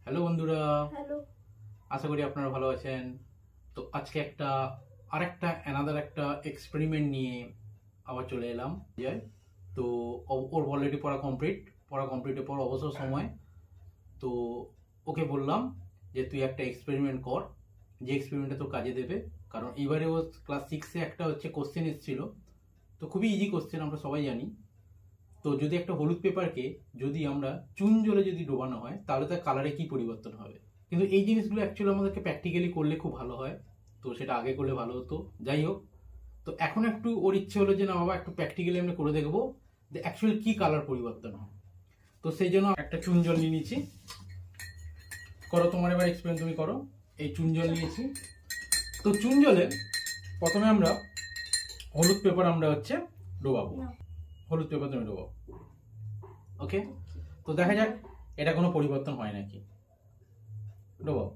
Hello বন্ধুরা, hello. আশা করি আপনারা ভালো আছেন। তো আজকে আরেকটা একটা এক্সপেরিমেন্ট নিয়ে আবার চলে এলাম। তো ওর অলরেডি পড়া কমপ্লিটের পর অবসর সময় তো ওকে বললাম যে তুই একটা এক্সপেরিমেন্ট কর, যে এক্সপেরিমেন্টটা তোর কাজে দেবে। কারণ এবারে ও ক্লাস 6-এ একটা কোশ্চেন এসেছিল, তো খুবই ইজি কোশ্চেন, আমরা সবাই জানি। তো যদি একটা হলুদ পেপারকে যদি আমরা চুন জলে যদি ডোবানো হয় তাহলে তার কালারে কি পরিবর্তন হবে। কিন্তু এই জিনিসগুলো অ্যাকচুয়ালি আমাদেরকে প্র্যাকটিক্যালি করলে খুব ভালো হয়, তো সেটা আগে করলে ভালো হতো। যাই হোক, তো এখন একটু ওর ইচ্ছে হলো যে না বাবা একটু প্র্যাকটিক্যালি আমরা করে দেখবো যে অ্যাকচুয়ালি কি কালার পরিবর্তন হয়। তো সেই জন্য একটা চুন জল নিয়ে নিয়েছি। করো তোমার এবার এক্সপেরিমেন্ট, তুমি করো। এই চুন জল নিয়েছি। তো চুন জলে প্রথমে আমরা হলুদ পেপার ডোবাবো। হলুদ পেপার তুমি ডোবাবো। ওকে, তো দেখা যাক এটা কোনো পরিবর্তন হয় নাকি। ডোবাও।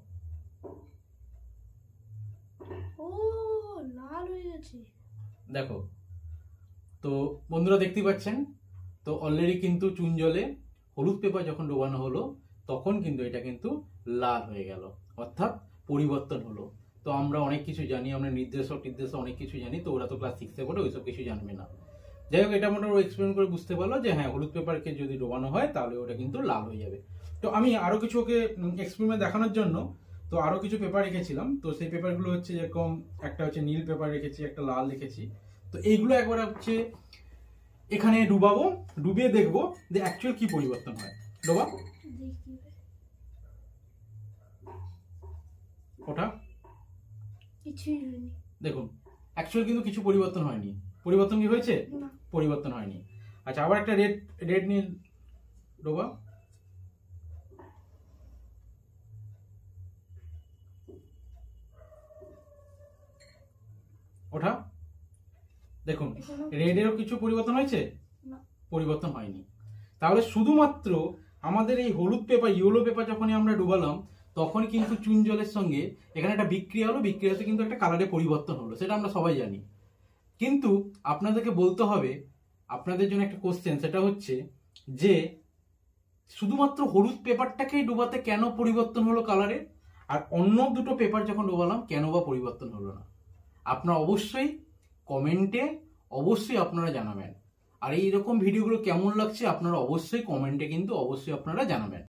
ও লাল হয়ে গেছে। দেখো, তো বন্ধুরা দেখতেই পাচ্ছেন, তো অলরেডি কিন্তু চুন জলে হলুদ পেপার যখন ডোবানো হলো তখন কিন্তু এটা কিন্তু লাল হয়ে গেল, অর্থাৎ পরিবর্তন হলো। তো আমরা অনেক কিছু জানি, আমরা নির্দেশক অনেক কিছু জানি, তো ওরা তো ক্লাস 6-এ পড়ে ওইসব কিছু জানবে না। যাই হোক, এটা মোটামুটি এক্সপ্লেন করে বুঝতে পারলো যে হ্যাঁ, হলুদ পেপারকে যদি ডোবানো হয় তাহলে ওটা কিন্তু লাল হয়ে যাবে। তো আমি আরো কিছু ওকে এক্সপেরিমেন্ট দেখানোর জন্য তো আরো কিছু পেপার রেখেছিলাম। তো সেই পেপারগুলো হচ্ছে যেরকম একটা হচ্ছে নীল পেপার রেখেছি, একটা লাল রেখেছি। তো এইগুলো একবার হচ্ছে এখানে ডুবাবো, ডুবিয়ে দেখবো যে অ্যাকচুয়াল কি পরিবর্তন হয়। ডোবা ওটা কিছুই হয়নি। দেখুন, অ্যাকচুয়াল কিন্তু কিছু পরিবর্তন হয়নি। পরিবর্তন কি হয়েছে? না। পরিবর্তন হয়নি। আচ্ছা, আবার একটা রেড নিয়ে ডোবা। ওঠা। দেখুন, রেডেরও কিছু পরিবর্তন হয়েছে? না। পরিবর্তন হয়নি। তাহলে শুধুমাত্র আমাদের এই হলুদ পেপার, ইয়েলো পেপার যখনই আমরা ডুবালাম তখন কিন্তু চুন জলের সঙ্গে এখানে একটা বিক্রিয়া হলো, বিক্রিয়াতে কিন্তু একটা কালারে পরিবর্তন হলো, সেটা আমরা সবাই জানি। কিন্তু আপনাদেরকে বলতে হবে, আপনাদের জন্য একটা কোশ্চেন, সেটা হচ্ছে যে শুধুমাত্র হলুদ পেপারটাকেই ডোবাতে কেন পরিবর্তন হলো কালারে, আর অন্য দুটো পেপার যখন ডোবালাম কেন বা পরিবর্তন হলো না? আপনারা অবশ্যই কমেন্টে আপনারা জানাবেন। আর এইরকম ভিডিওগুলো কেমন লাগছে আপনারা অবশ্যই কমেন্টে কিন্তু অবশ্যই আপনারা জানাবেন।